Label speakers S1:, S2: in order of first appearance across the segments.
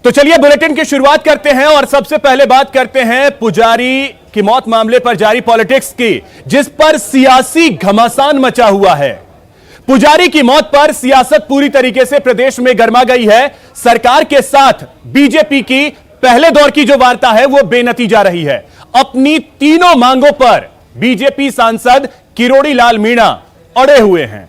S1: तो चलिए बुलेटिन की शुरुआत करते हैं और सबसे पहले बात करते हैं पुजारी की मौत मामले पर जारी पॉलिटिक्स की, जिस पर सियासी घमासान मचा हुआ है। पुजारी की मौत पर सियासत पूरी तरीके से प्रदेश में गर्मा गई है। सरकार के साथ बीजेपी की पहले दौर की जो वार्ता है वो बेनतीजा रही है। अपनी तीनों मांगों पर बीजेपी सांसद किरोड़ी लाल मीणा अड़े हुए हैं।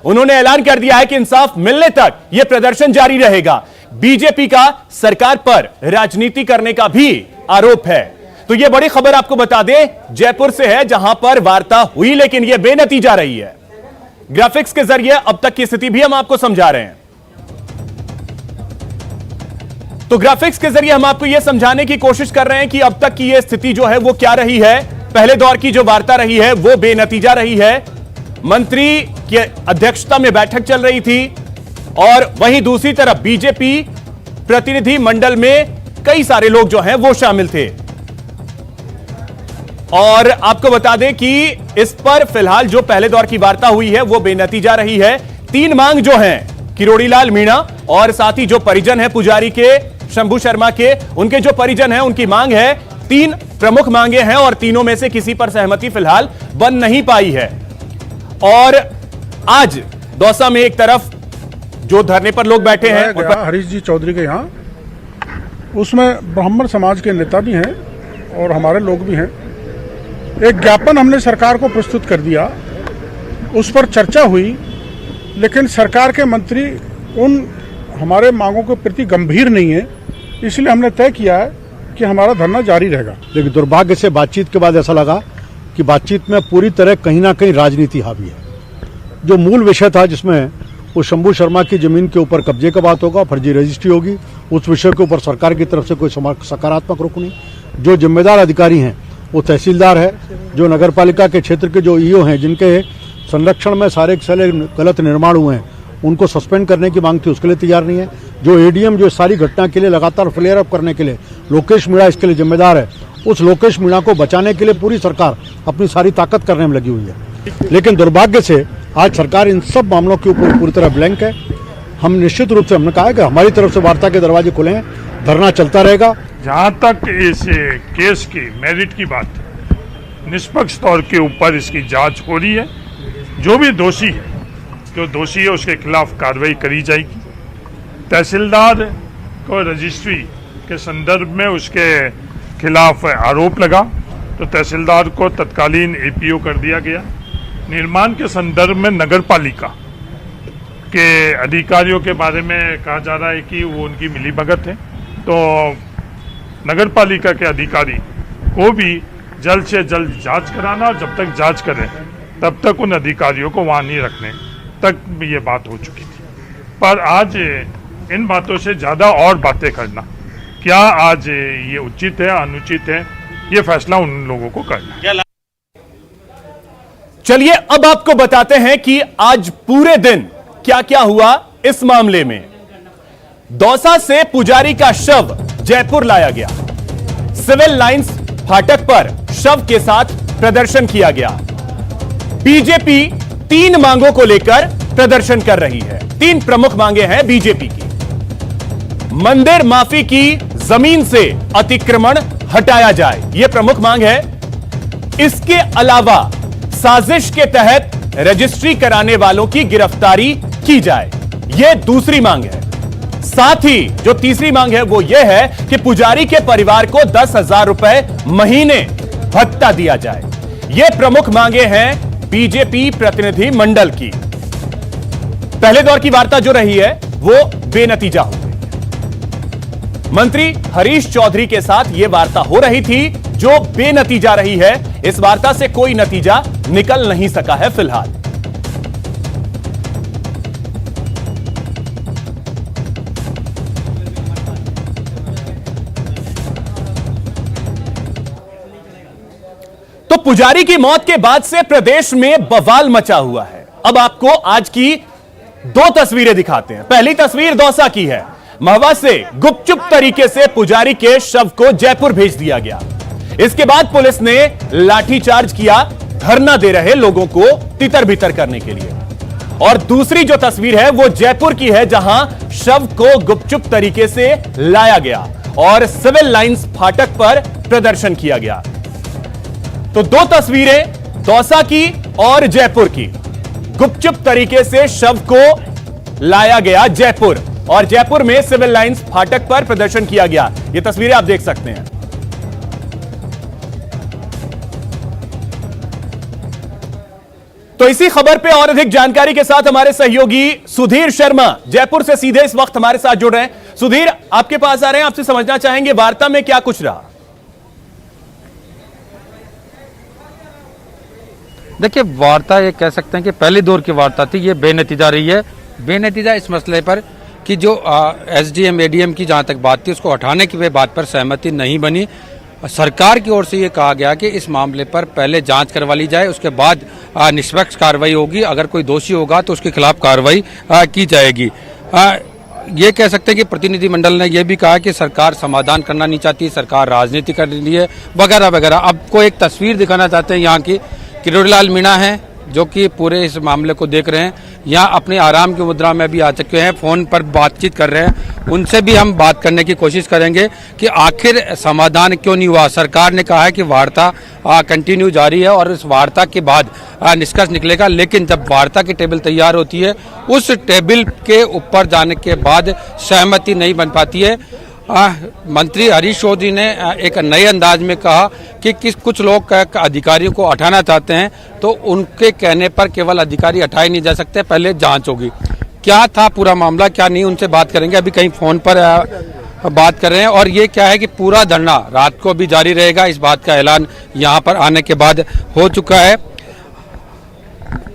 S1: उन्होंने ऐलान कर दिया है कि इंसाफ मिलने तक यह प्रदर्शन जारी रहेगा। बीजेपी का सरकार पर राजनीति करने का भी आरोप है। तो यह बड़ी खबर आपको बता दें, जयपुर से है, जहां पर वार्ता हुई लेकिन यह बेनतीजा रही है। ग्राफिक्स के जरिए अब तक की स्थिति भी हम आपको समझा रहे हैं। तो ग्राफिक्स के जरिए हम आपको यह समझाने की कोशिश कर रहे हैं कि अब तक की यह स्थिति जो है वो क्या रही है। पहले दौर की जो वार्ता रही है वो बेनतीजा रही है। मंत्री की अध्यक्षता में बैठक चल रही थी और वहीं दूसरी तरफ बीजेपी प्रतिनिधि मंडल में कई सारे लोग जो हैं वो शामिल थे। और आपको बता दें कि इस पर फिलहाल जो पहले दौर की वार्ता हुई है वो बेनतीजा रही है। तीन मांग जो हैं किरोड़ी लाल मीणा और साथ ही जो परिजन है पुजारी के शंभू शर्मा के, उनके जो परिजन हैं उनकी मांग है, तीन प्रमुख मांगे हैं और तीनों में से किसी पर सहमति फिलहाल बन नहीं पाई है। और आज दौसा में एक तरफ जो धरने पर लोग बैठे हैं
S2: हरीश जी चौधरी के यहाँ, उसमें ब्राह्मण समाज के नेता भी हैं और हमारे लोग भी हैं। एक ज्ञापन हमने सरकार को प्रस्तुत कर दिया, उस पर चर्चा हुई, लेकिन सरकार के मंत्री उन हमारे मांगों के प्रति गंभीर नहीं है। इसलिए हमने तय किया है कि हमारा धरना जारी रहेगा।
S3: लेकिन दुर्भाग्य से बातचीत के बाद ऐसा लगा कि बातचीत में पूरी तरह कहीं ना कहीं राजनीति हावी है। जो मूल विषय था, जिसमें वो शंभू शर्मा की जमीन के ऊपर कब्जे का बात होगा, फर्जी रजिस्ट्री होगी, उस विषय के ऊपर सरकार की तरफ से कोई सकारात्मक रुख नहीं। जो जिम्मेदार अधिकारी हैं वो तहसीलदार है, जो नगर पालिका के क्षेत्र के जो ईओ हैं, जिनके संरक्षण में सारे गलत निर्माण हुए हैं, उनको सस्पेंड करने की मांग थी, उसके लिए तैयार नहीं है। जो एडीएम जो सारी घटना के लिए लगातार फ्लेयर अप करने के लिए लोकेश मीणा इसके लिए जिम्मेदार है, उस लोकेश मीणा को बचाने के लिए पूरी सरकार अपनी सारी ताकत करने में लगी हुई है। लेकिन दुर्भाग्य से आज सरकार इन सब मामलों के ऊपर पूरी तरह ब्लैंक है। हम निश्चित रूप से हमने कहा है कि हमारी तरफ से वार्ता के दरवाजे खुले हैं, धरना चलता रहेगा।
S4: जहाँ तक इस केस की मेरिट की बात है, निष्पक्ष तौर के ऊपर इसकी जांच हो रही है। जो भी दोषी है उसके खिलाफ कार्रवाई करी जाएगी। तहसीलदार को रजिस्ट्री के संदर्भ में उसके खिलाफ आरोप लगा तो तहसीलदार को तत्कालीन एपीओ कर दिया गया। निर्माण के संदर्भ में नगर पालिका के अधिकारियों के बारे में कहा जा रहा है कि वो उनकी मिलीभगत है, तो नगर पालिका के अधिकारी को भी जल्द से जल्द जांच कराना और जब तक जांच करें तब तक उन अधिकारियों को वहाँ नहीं रखने तक ये बात हो चुकी थी। पर आज इन बातों से ज़्यादा और बातें करना, क्या आज ये उचित है अनुचित है, ये फैसला उन लोगों को करना है।
S1: चलिए अब आपको बताते हैं कि आज पूरे दिन क्या क्या हुआ इस मामले में। दौसा से पुजारी का शव जयपुर लाया गया। सिविल लाइंस फाटक पर शव के साथ प्रदर्शन किया गया। बीजेपी तीन मांगों को लेकर प्रदर्शन कर रही है। तीन प्रमुख मांगे हैं बीजेपी की। मंदिर माफी की जमीन से अतिक्रमण हटाया जाए, यह प्रमुख मांग है। इसके अलावा साजिश के तहत रजिस्ट्री कराने वालों की गिरफ्तारी की जाए, यह दूसरी मांग है। साथ ही जो तीसरी मांग है वो यह है कि पुजारी के परिवार को 10,000 रुपए महीने भत्ता दिया जाए। यह प्रमुख मांगे हैं बीजेपी प्रतिनिधि मंडल की। पहले दौर की वार्ता जो रही है वो बेनतीजा हो गई। मंत्री हरीश चौधरी के साथ यह वार्ता हो रही थी जो बेनतीजा रही है। इस वार्ता से कोई नतीजा निकल नहीं सका है फिलहाल। तो पुजारी की मौत के बाद से प्रदेश में बवाल मचा हुआ है। अब आपको आज की दो तस्वीरें दिखाते हैं। पहली तस्वीर दौसा की है। महवा से गुपचुप तरीके से पुजारी के शव को जयपुर भेज दिया गया। इसके बाद पुलिस ने लाठीचार्ज किया, धरना दे रहे लोगों को तितर बितर करने के लिए। और दूसरी जो तस्वीर है वो जयपुर की है, जहां शव को गुपचुप तरीके से लाया गया और सिविल लाइंस फाटक पर प्रदर्शन किया गया। तो दो तस्वीरें, दौसा की और जयपुर की। गुपचुप तरीके से शव को लाया गया जयपुर और जयपुर में सिविल लाइंस फाटक पर प्रदर्शन किया गया। ये तस्वीरें आप देख सकते हैं। तो इसी खबर पे और अधिक जानकारी के साथ हमारे सहयोगी सुधीर शर्मा जयपुर से सीधे इस वक्त हमारे साथ जुड़ रहे हैं। सुधीर, आपके पास आ रहे हैं, आपसे समझना चाहेंगे वार्ता में क्या कुछ रहा।
S5: देखिए, वार्ता ये कह सकते हैं कि पहले दौर की वार्ता थी, ये बेनतीजा रही है। बेनतीजा इस मसले पर कि जो एसडीएम एडीएम की जहां तक बात थी उसको हटाने की बात पर सहमति नहीं बनी। सरकार की ओर से ये कहा गया कि इस मामले पर पहले जांच करवा ली जाए, उसके बाद निष्पक्ष कार्रवाई होगी, अगर कोई दोषी होगा तो उसके खिलाफ कार्रवाई की जाएगी। ये कह सकते हैं कि प्रतिनिधिमंडल ने यह भी कहा कि सरकार समाधान करना नहीं चाहती, सरकार राजनीति कर रही है वगैरह वगैरह। आपको एक तस्वीर दिखाना चाहते हैं यहाँ की। किरोड़ीलाल मीणा हैं जो कि पूरे इस मामले को देख रहे हैं, यहाँ अपने आराम की मुद्रा में भी आ चुके हैं, फोन पर बातचीत कर रहे हैं। उनसे भी हम बात करने की कोशिश करेंगे कि आखिर समाधान क्यों नहीं हुआ। सरकार ने कहा है कि वार्ता कंटिन्यू जारी है और इस वार्ता के बाद निष्कर्ष निकलेगा, लेकिन जब वार्ता की टेबल तैयार होती है उस टेबल के ऊपर जाने के बाद सहमति नहीं बन पाती है। मंत्री हरीश चौधरी ने एक नए अंदाज में कहा कि कुछ लोग अधिकारियों को हटाना चाहते हैं, तो उनके कहने पर केवल अधिकारी हटाए नहीं जा सकते, पहले जांच होगी। क्या था पूरा मामला, क्या नहीं, उनसे बात करेंगे। अभी कहीं फोन पर बात कर रहे हैं। और ये क्या है कि पूरा धरना रात को भी जारी रहेगा, इस बात का ऐलान यहाँ पर आने के बाद हो चुका है।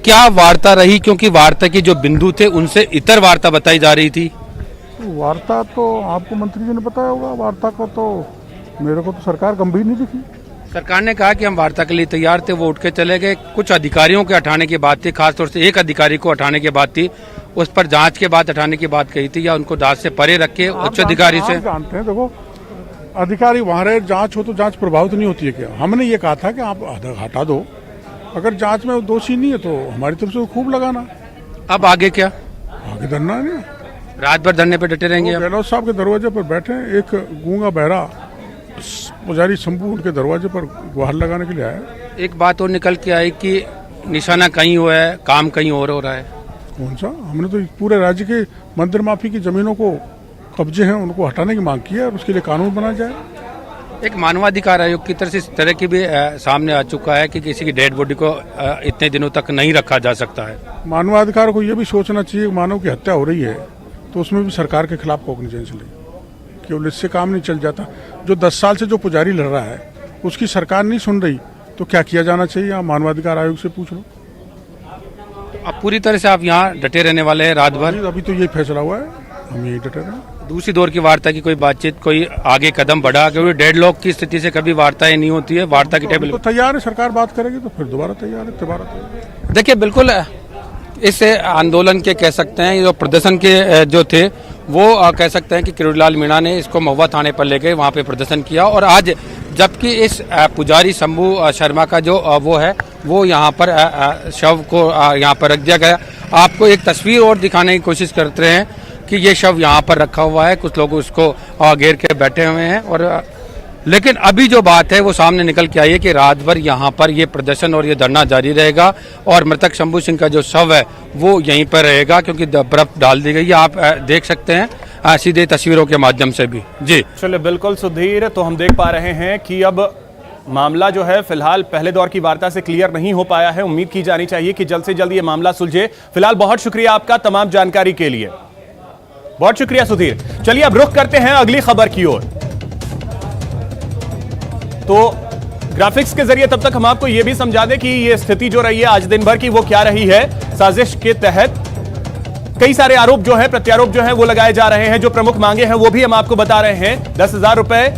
S5: क्या वार्ता रही, क्योंकि वार्ता की जो बिंदु थे उनसे इतर वार्ता बताई जा रही थी।
S2: वार्ता तो आपको मंत्री जी ने बताया होगा, वार्ता को तो मेरे को तो सरकार गंभीर नहीं दिखी।
S5: सरकार ने कहा कि हम वार्ता के लिए तैयार थे, वो उठ के चले गए। कुछ अधिकारियों के हटाने की बात थी, खासतौर से एक अधिकारी को हटाने की बात थी, उस पर जांच के बाद हटाने की बात कही थी, या उनको दांत से परे रखे उच्च अधिकारी से।
S2: जानते हैं, देखो अधिकारी वहाँ रहे, जांच हो तो जांच प्रभावित नहीं होती है क्या। हमने ये कहा था कि आप हटा दो, अगर जांच में दोषी नहीं है तो हमारी तरफ से खूब लगाना।
S5: अब आगे क्या,
S2: आगे धरना है,
S5: रात भर धरने पे डटे रहेंगे।
S2: गहलोत साहब के दरवाजे पर बैठे, एक गूंगा बहरा पुजारी शंभू उनके दरवाजे पर गुहार लगाने के लिए आया।
S5: एक बात और निकल के आई कि निशाना कहीं हुआ है, काम कहीं और हो रहा है।
S2: कौन सा? हमने तो पूरे राज्य के मंदिर माफी की जमीनों को कब्जे हैं उनको हटाने की मांग की है और उसके लिए कानून बनाया जाए।
S5: एक मानवाधिकार आयोग की तरफ से इस तरह की भी सामने आ चुका है कि किसी की डेड बॉडी को इतने दिनों तक नहीं रखा जा सकता है।
S2: मानवाधिकार को यह भी सोचना चाहिए, मानव की हत्या हो रही है तो उसमें भी सरकार के खिलाफ कॉग्निजेंस ले, केवल इससे काम नहीं चल जाता। जो 10 साल से जो पुजारी लड़ रहा है उसकी सरकार नहीं सुन रही तो क्या किया जाना चाहिए, आप मानवाधिकार आयोग से पूछ लो।
S5: अब पूरी तरह से आप यहाँ डटे रहने वाले हैं रात भर।
S2: अभी तो ये फैसला हुआ है, हम यही डटे रहे।
S5: दूसरी दौर की वार्ता की कोई बातचीत, कोई आगे कदम बढ़ा, क्योंकि डेडलॉक की स्थिति से कभी वार्ताएं नहीं होती है। वार्ता की टेबल
S2: तो तैयार है, सरकार बात करेगी तो फिर दोबारा तैयार है।
S5: देखिए, बिल्कुल इस आंदोलन के कह सकते हैं जो प्रदर्शन के जो थे वो कह सकते हैं कि किरोड़ीलाल मीणा ने इसको महुआ थाने पर ले गए, वहाँ पे प्रदर्शन किया। और आज जबकि इस पुजारी शंभू शर्मा का जो वो है वो यहाँ पर शव को यहाँ पर रख दिया गया। आपको एक तस्वीर और दिखाने की कोशिश करते हैं कि ये शव यहाँ पर रखा हुआ है, कुछ लोग उसको घेर के बैठे हुए हैं। और लेकिन अभी जो बात है वो सामने निकल के आई है कि रात भर यहाँ पर ये प्रदर्शन और ये धरना जारी रहेगा और मृतक शंभू सिंह का जो शव है वो यहीं पर रहेगा, क्योंकि बर्फ डाल दी गई है। आप देख सकते हैं सीधे तस्वीरों के माध्यम से भी। जी
S1: चलिए, बिल्कुल सुधीर, तो हम देख पा रहे हैं कि अब मामला जो है फिलहाल पहले दौर की वार्ता से क्लियर नहीं हो पाया है। उम्मीद की जानी चाहिए कि जल्द से जल्द ये मामला सुलझे। फिलहाल बहुत शुक्रिया आपका तमाम जानकारी के लिए, बहुत शुक्रिया सुधीर। चलिए अब रुख करते हैं अगली खबर की ओर। तो ग्राफिक्स के जरिए तब तक हम आपको यह भी समझा दें कि ये स्थिति जो रही है आज दिन भर की वो क्या रही है। साजिश के तहत कई सारे आरोप जो है, प्रत्यारोप जो है वो लगाए जा रहे हैं। जो प्रमुख मांगे हैं वो भी हम आपको बता रहे हैं। 10,000 रुपए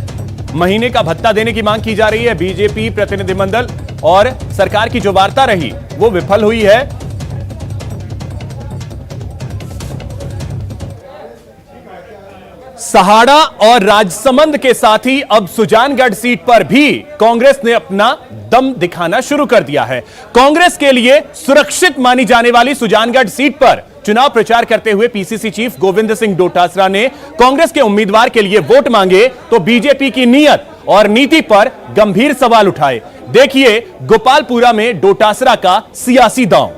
S1: महीने का भत्ता देने की मांग की जा रही है। बीजेपी प्रतिनिधिमंडल और सरकार की जो वार्ता रही वो विफल हुई है। सहाड़ा और राजसमंद के साथ ही अब सुजानगढ़ सीट पर भी कांग्रेस ने अपना दम दिखाना शुरू कर दिया है। कांग्रेस के लिए सुरक्षित मानी जाने वाली सुजानगढ़ सीट पर चुनाव प्रचार करते हुए पीसीसी चीफ गोविंद सिंह डोटासरा ने कांग्रेस के उम्मीदवार के लिए वोट मांगे तो बीजेपी की नीयत और नीति पर गंभीर सवाल उठाए। देखिए गोपालपुरा में डोटासरा का सियासी दांव।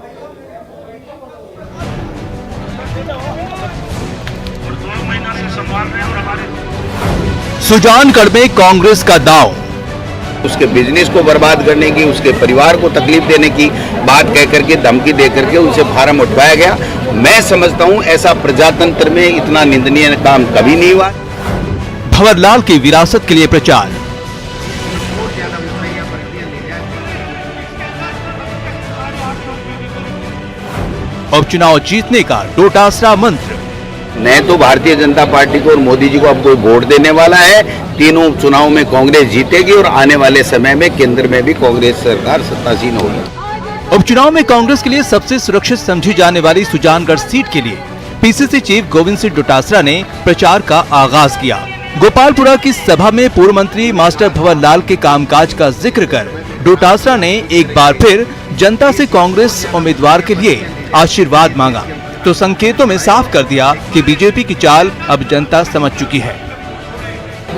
S6: सुजानगढ़ में कांग्रेस का दांव।
S7: उसके बिजनेस को बर्बाद करने की, उसके परिवार को तकलीफ देने की बात कह करके, धमकी दे करके उनसे फार्म उठवाया गया। मैं समझता हूं ऐसा प्रजातंत्र में इतना निंदनीय काम कभी नहीं हुआ।
S6: भंवरलाल की विरासत के लिए प्रचार। उपचुनाव जीतने का डोटासरा मंत्र।
S7: न तो भारतीय जनता पार्टी को और मोदी जी को अब कोई वोट देने वाला है। तीनों उपचुनाव में कांग्रेस जीतेगी और आने वाले समय में केंद्र में भी कांग्रेस सरकार सत्तासीन होगी।
S6: उपचुनाव में कांग्रेस के लिए सबसे सुरक्षित समझी जाने वाली सुजानगढ़ सीट के लिए पीसीसी चीफ गोविंद सिंह डोटासरा ने प्रचार का आगाज किया। गोपालपुरा की सभा में पूर्व मंत्री मास्टर भंवरलाल के कामकाज का जिक्र कर डोटासरा ने एक बार फिर जनता से कांग्रेस उम्मीदवार के लिए आशीर्वाद मांगा तो संकेतों में साफ कर दिया कि बीजेपी की चाल अब जनता समझ चुकी है।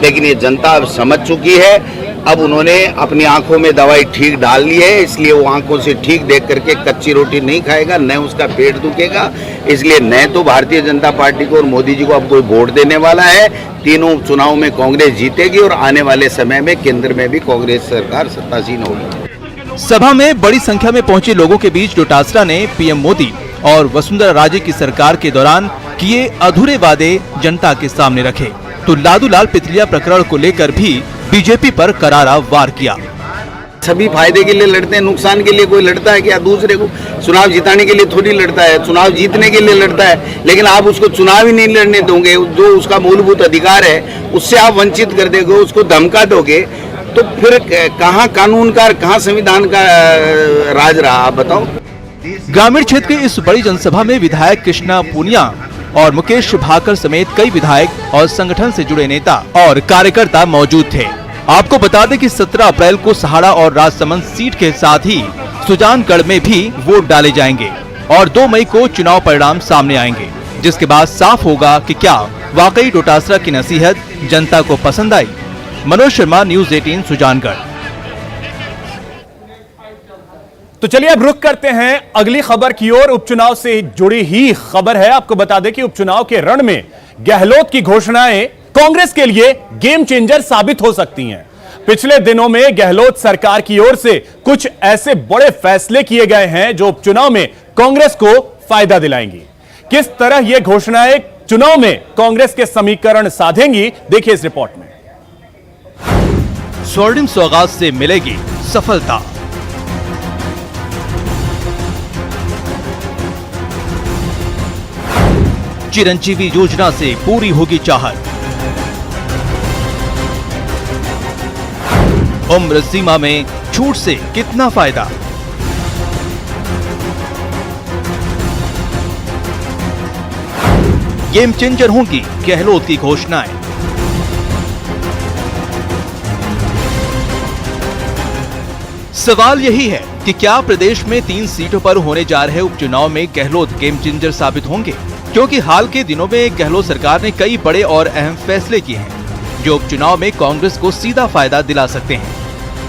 S7: लेकिन ये जनता अब समझ चुकी है। अब उन्होंने अपनी आंखों में दवाई ठीक डाल ली है, इसलिए वो आंखों से ठीक देख करके कच्ची रोटी नहीं खाएगा, न उसका पेट दुखेगा। इसलिए न तो भारतीय जनता पार्टी को और मोदी जी को अब कोई वोट देने वाला है। तीनों चुनाव में कांग्रेस जीतेगी और आने वाले समय में केंद्र में भी कांग्रेस सरकार सत्तासीन होगी।
S6: सभा में बड़ी संख्या में पहुंचे लोगों के बीच डोटासरा ने पीएम मोदी और वसुंधरा राजे की सरकार के दौरान किए अधूरे वादे जनता के सामने रखे तो लादूलाल पिथलिया प्रकरण को लेकर भी बीजेपी पर करारा वार किया।
S7: सभी फायदे के लिए लड़ते हैं, नुकसान के लिए कोई लड़ता है क्या? दूसरे को चुनाव जिताने के लिए थोड़ी लड़ता है, चुनाव जीतने के लिए लड़ता है। लेकिन आप उसको चुनाव ही नहीं लड़ने दोगे, जो उसका मूलभूत अधिकार है उससे आप वंचित कर दोगे, उसको धमका दोगे, तो फिर कहाँ कानून का, कहाँ संविधान का राज रहा? आप बताओ।
S6: ग्रामीण क्षेत्र की इस बड़ी जनसभा में विधायक कृष्णा पूनिया और मुकेश भाकर समेत कई विधायक और संगठन से जुड़े नेता और कार्यकर्ता मौजूद थे। आपको बता दें कि 17 अप्रैल को सहाड़ा और राजसमंद सीट के साथ ही सुजानगढ़ में भी वोट डाले जाएंगे और 2 मई को चुनाव परिणाम सामने आएंगे, जिसके बाद साफ होगा कि क्या वाकई डोटासरा की नसीहत जनता को पसंद आई। मनोज शर्मा, न्यूज़ 18 सुजानगढ़।
S1: तो चलिए अब रुख करते हैं अगली खबर की ओर। उपचुनाव से जुड़ी ही खबर है। आपको बता दें कि उपचुनाव के रण में गहलोत की घोषणाएं कांग्रेस के लिए गेम चेंजर साबित हो सकती हैं। पिछले दिनों में गहलोत सरकार की ओर से कुछ ऐसे बड़े फैसले किए गए हैं जो उपचुनाव में कांग्रेस को फायदा दिलाएंगी। किस तरह यह घोषणाएं चुनाव में कांग्रेस के समीकरण साधेंगी, देखिए इस रिपोर्ट में।
S6: स्वर्णिम सौगात से मिलेगी सफलता। चिरंजीवी योजना से पूरी होगी चाहत। उम्र सीमा में छूट से कितना फायदा? गेम चेंजर होंगी गहलोत की घोषणाएं। सवाल यही है कि क्या प्रदेश में 3 सीटों पर होने जा रहे उपचुनाव में गहलोत गेम चेंजर साबित होंगे, क्योंकि हाल के दिनों में गहलोत सरकार ने कई बड़े और अहम फैसले किए हैं जो उपचुनाव में कांग्रेस को सीधा फायदा दिला सकते हैं।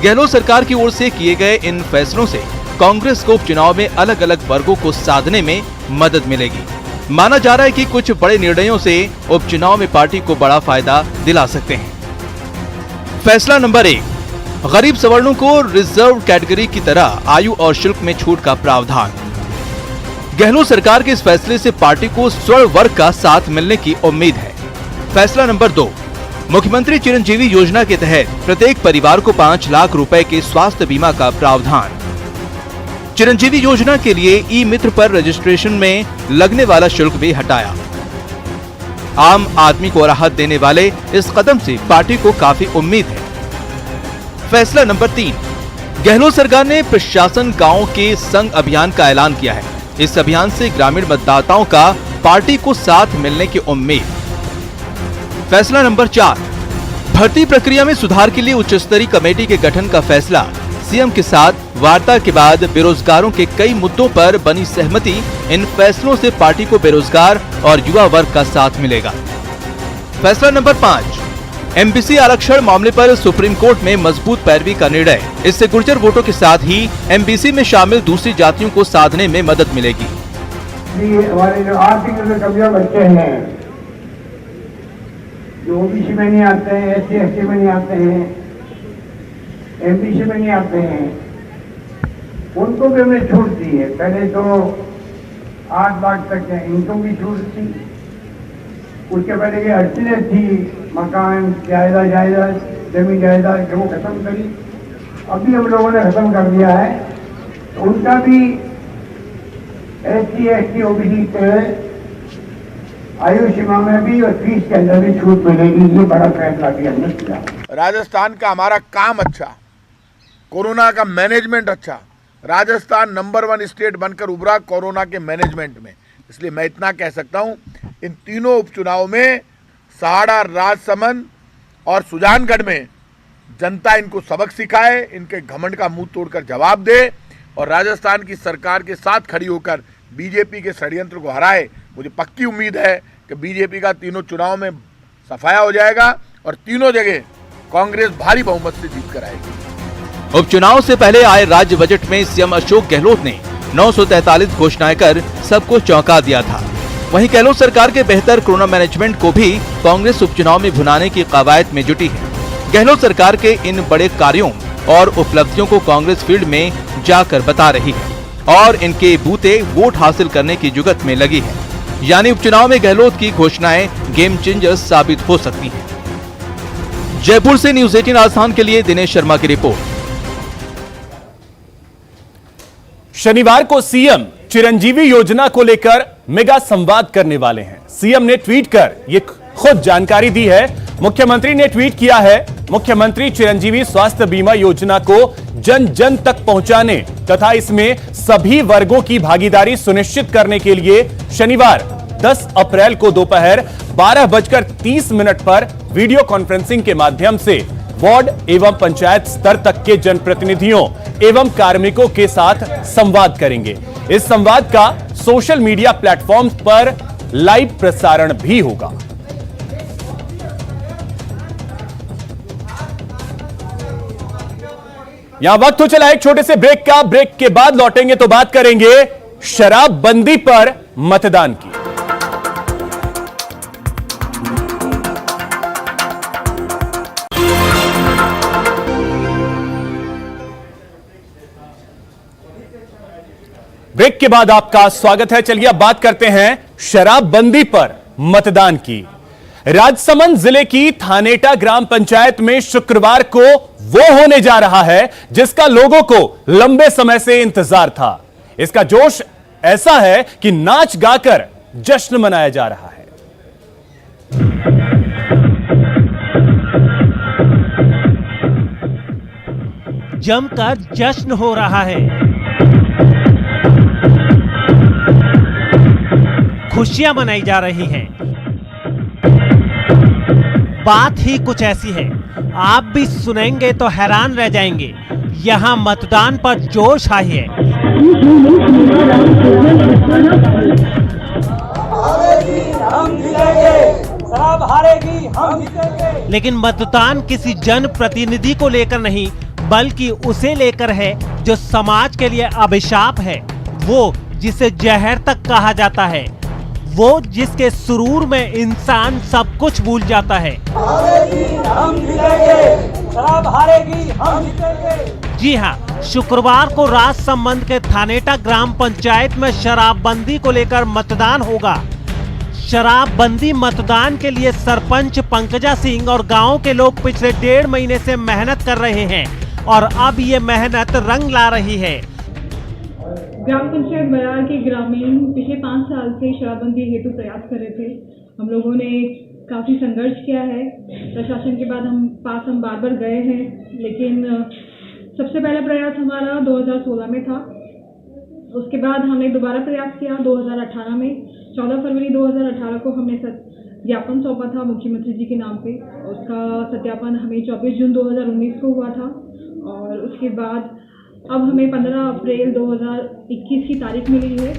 S6: गहलोत सरकार की ओर से किए गए इन फैसलों से कांग्रेस को उपचुनाव में अलग अलग वर्गों को साधने में मदद मिलेगी। माना जा रहा है कि कुछ बड़े निर्णयों से उपचुनाव में पार्टी को बड़ा फायदा दिला सकते हैं। फैसला नंबर 1, गरीब सवर्णों को रिजर्व कैटेगरी की तरह आयु और शुल्क में छूट का प्रावधान। गहलोत सरकार के इस फैसले से पार्टी को स्वर्ण वर्ग का साथ मिलने की उम्मीद है। फैसला नंबर 2, मुख्यमंत्री चिरंजीवी योजना के तहत प्रत्येक परिवार को 5 लाख रुपए के स्वास्थ्य बीमा का प्रावधान। चिरंजीवी योजना के लिए ई मित्र पर रजिस्ट्रेशन में लगने वाला शुल्क भी हटाया। आम आदमी को राहत देने वाले इस कदम से पार्टी को काफी उम्मीद है। फैसला नंबर 3, गहलोत सरकार ने प्रशासन गांव के संग अभियान का ऐलान किया है। इस अभियान से ग्रामीण मतदाताओं का पार्टी को साथ मिलने की उम्मीद। फैसला नंबर 4, भर्ती प्रक्रिया में सुधार के लिए उच्च स्तरीय कमेटी के गठन का फैसला। सीएम के साथ वार्ता के बाद बेरोजगारों के कई मुद्दों पर बनी सहमति। इन फैसलों से पार्टी को बेरोजगार और युवा वर्ग का साथ मिलेगा। फैसला नंबर 5, एमबीसी आरक्षण मामले पर सुप्रीम कोर्ट में मजबूत पैरवी का निर्णय। इससे गुर्जर वोटों के साथ ही एमबीसी में शामिल दूसरी जातियों को साधने में मदद मिलेगी।
S8: हमारे जो आर्थिक कमजोर बच्चे हैं, जो ओबीसी में नहीं आते हैं, एससी एसटी में नहीं आते हैं, एमबीसी में नहीं आते हैं, उनको भी हमने छूट दी है। पहले तो 8 लाख तक इनकम की छूट थी, उसके पहले ये अड़चनें थी, मकान जायदाद जमीन जायदाद वो खत्म करी। अभी हम लोगों ने खत्म कर दिया है, तो उनका भी एससी एसटी ओबीसी के आयु सीमा में भी और फीस के अंदर भी छूट मिलेगी। ये बड़ा फैसला भी हमने किया।
S9: राजस्थान का हमारा काम अच्छा, कोरोना का मैनेजमेंट अच्छा, राजस्थान नंबर 1 स्टेट बनकर उभरा कोरोना के मैनेजमेंट में। इसलिए मैं इतना कह सकता हूं, इन तीनों उपचुनाव में सहाड़ा, राजसमंद और सुजानगढ़ में जनता इनको सबक सिखाए, इनके घमंड का मुंह तोड़कर जवाब दे और राजस्थान की सरकार के साथ खड़ी होकर बीजेपी के षड्यंत्र को हराए। मुझे पक्की उम्मीद है कि बीजेपी का तीनों चुनाव में सफाया हो जाएगा और तीनों जगह कांग्रेस भारी बहुमत से जीत कर आएगी।
S6: उपचुनाव से पहले आए राज्य बजट में सीएम अशोक गहलोत ने 943 घोषणाएं कर सबको चौंका दिया था। वहीं गहलोत सरकार के बेहतर कोरोना मैनेजमेंट को भी कांग्रेस उपचुनाव में भुनाने की कवायद में जुटी है। गहलोत सरकार के इन बड़े कार्यों और उपलब्धियों को कांग्रेस फील्ड में जाकर बता रही है और इनके बूते वोट हासिल करने की जुगत में लगी है। यानी उपचुनाव में गहलोत की घोषणाएं गेम चेंजर्स साबित हो सकती हैं। जयपुर से न्यूज़ 18 राजस्थान के लिए दिनेश शर्मा की रिपोर्ट।
S1: शनिवार को सीएम चिरंजीवी योजना को लेकर मेगा संवाद करने वाले हैं। सीएम ने ट्वीट कर ये खुद जानकारी दी है। मुख्यमंत्री ने ट्वीट किया है, मुख्यमंत्री चिरंजीवी स्वास्थ्य बीमा योजना को जन जन तक पहुंचाने तथा इसमें सभी वर्गों की भागीदारी सुनिश्चित करने के लिए शनिवार 10 अप्रैल को दोपहर 12:30 पर वीडियो कॉन्फ्रेंसिंग के माध्यम से वार्ड एवं पंचायत स्तर तक के जनप्रतिनिधियों एवं कार्मिकों के साथ संवाद करेंगे। इस संवाद का सोशल मीडिया प्लेटफॉर्म पर लाइव प्रसारण भी होगा। यहां वक्त हो चला एक छोटे से ब्रेक का। ब्रेक के बाद लौटेंगे तो बात करेंगे शराबबंदी पर मतदान की। ब्रेक के बाद आपका स्वागत है। चलिए अब बात करते हैं शराबबंदी पर मतदान की। राजसमंद जिले की थानेटा ग्राम पंचायत में शुक्रवार को वो होने जा रहा है जिसका लोगों को लंबे समय से इंतजार था। इसका जोश ऐसा है कि नाच गाकर जश्न मनाया जा रहा है।
S10: जमकर जश्न हो रहा है, खुशियां मनाई जा रही हैं। बात ही कुछ ऐसी है, आप भी सुनेंगे तो हैरान रह जाएंगे। यहाँ मतदान पर जोश आई है। लेकिन मतदान किसी जनप्रतिनिधि को लेकर नहीं, बल्कि उसे लेकर है जो समाज के लिए अभिशाप है, वो जिसे जहर तक कहा जाता है, वो जिसके सुरूर में इंसान सब कुछ भूल जाता है। हम जीतेंगे, शराब हारेगी, हम जीतेंगे। जी हाँ, शुक्रवार को राजसमंद के थानेटा ग्राम पंचायत में शराबबंदी को लेकर मतदान होगा। शराबबंदी मतदान के लिए सरपंच पंकजा सिंह और गांव के लोग पिछले 1.5 महीने से मेहनत कर रहे हैं और अब ये मेहनत रंग ला रही है।
S11: ग्राम पंचायत बरार के ग्रामीण पिछले 5 साल से शराबबंदी हेतु प्रयास कर रहे थे। हम लोगों ने काफ़ी संघर्ष किया है। प्रशासन के बाद हम बार बार गए हैं, लेकिन सबसे पहला प्रयास हमारा 2016 में था। उसके बाद हमने दोबारा प्रयास किया 2018 में। 14 फरवरी 2018 को हमने ज्ञापन सौंपा था मुख्यमंत्री जी के नाम पे। उसका सत्यापन हमें 24 जून 2019 को हुआ था और उसके बाद अब हमें 15 अप्रैल 2021 की तारीख मिली है।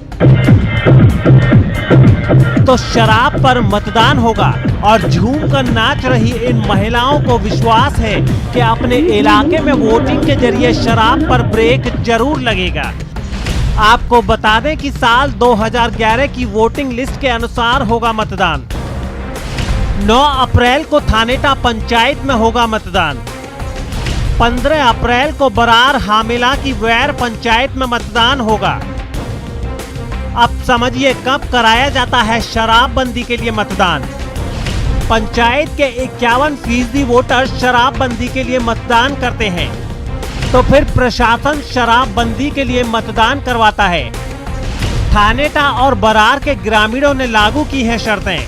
S10: तो शराब पर मतदान होगा और झूम कर नाच रही इन महिलाओं को विश्वास है कि अपने इलाके में वोटिंग के जरिए शराब पर ब्रेक जरूर लगेगा। आपको बता दें कि साल 2011 की वोटिंग लिस्ट के अनुसार होगा मतदान। 9 अप्रैल को थानेटा पंचायत में होगा मतदान। 15 अप्रैल को बरार हामिला की वैर पंचायत में मतदान होगा। अब समझिए कब कराया जाता है शराबबंदी के लिए मतदान। पंचायत के 51% वोटर शराबबंदी के लिए मतदान करते हैं, तो फिर प्रशासन शराबबंदी के लिए मतदान करवाता है। थानेटा और बरार के ग्रामीणों ने लागू की है शर्तें।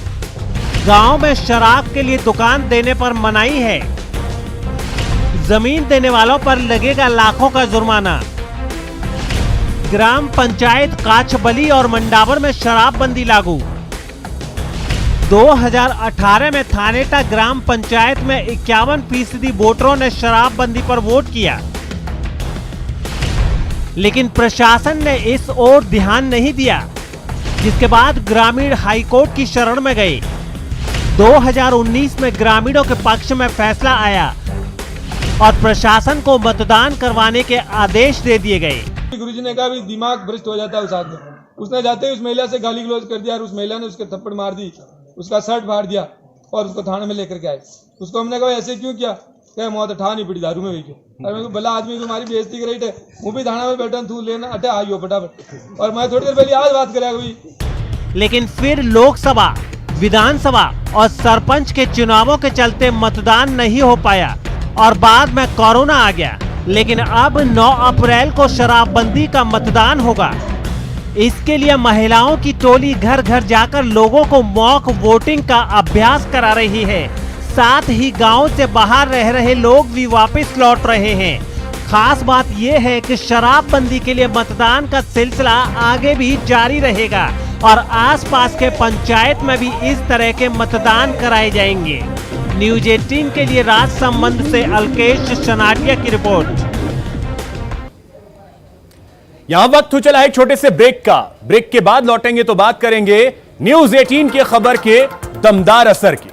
S10: गांव में शराब के लिए दुकान देने पर मनाही है। जमीन देने वालों पर लगेगा लाखों का जुर्माना। ग्राम पंचायत काछबली और मंडावर में शराबबंदी लागू। 2018 में थानेटा ग्राम पंचायत में 51% वोटरों ने शराबबंदी पर वोट किया, लेकिन प्रशासन ने इस ओर ध्यान नहीं दिया, जिसके बाद ग्रामीण हाईकोर्ट की शरण में गए। 2019 में ग्रामीणों के पक्ष में फैसला आया और प्रशासन को मतदान करवाने के आदेश दे दिए गए।
S12: गुरुजी ने कहा भी दिमाग भ्रष्ट हो जाता है उस आदमी। उसने जाते ही उस महिला से गाली गलौज कर दिया और उस महिला ने उसके थप्पड़ मार दी, उसका शर्ट फाड़ दिया और उसको थाने में लेकर के आए। उसको हमने कहा ऐसे क्यों किया? क्या मौत ठा नहीं पड़ी दारू में हुई क्यों? अरे भला आदमी तुम्हारी बेइज्जती कर रही है, वो भी थाना में बैठा तू लेना अटे आइयो फटाफट। और मैं थोड़ी देर पहले आज बात करा हुई।
S10: लेकिन फिर लोकसभा, विधानसभा और सरपंच के चुनावों के चलते मतदान नहीं हो पाया और बाद में कोरोना आ गया। लेकिन अब 9 अप्रैल को शराबबंदी का मतदान होगा। इसके लिए महिलाओं की टोली घर घर जाकर लोगों को मॉक वोटिंग का अभ्यास करा रही है। साथ ही गांव से बाहर रह रहे लोग भी वापस लौट रहे हैं। खास बात यह है कि शराबबंदी के लिए मतदान का सिलसिला आगे भी जारी रहेगा और आसपास के पंचायत में भी इस तरह के मतदान कराए जाएंगे। न्यूज 18 के लिए राजसमंद से अलकेश शनाटिया की रिपोर्ट।
S1: यहां वक्त हो चला है छोटे से ब्रेक का। ब्रेक के बाद लौटेंगे तो बात करेंगे न्यूज 18 की खबर के दमदार असर की।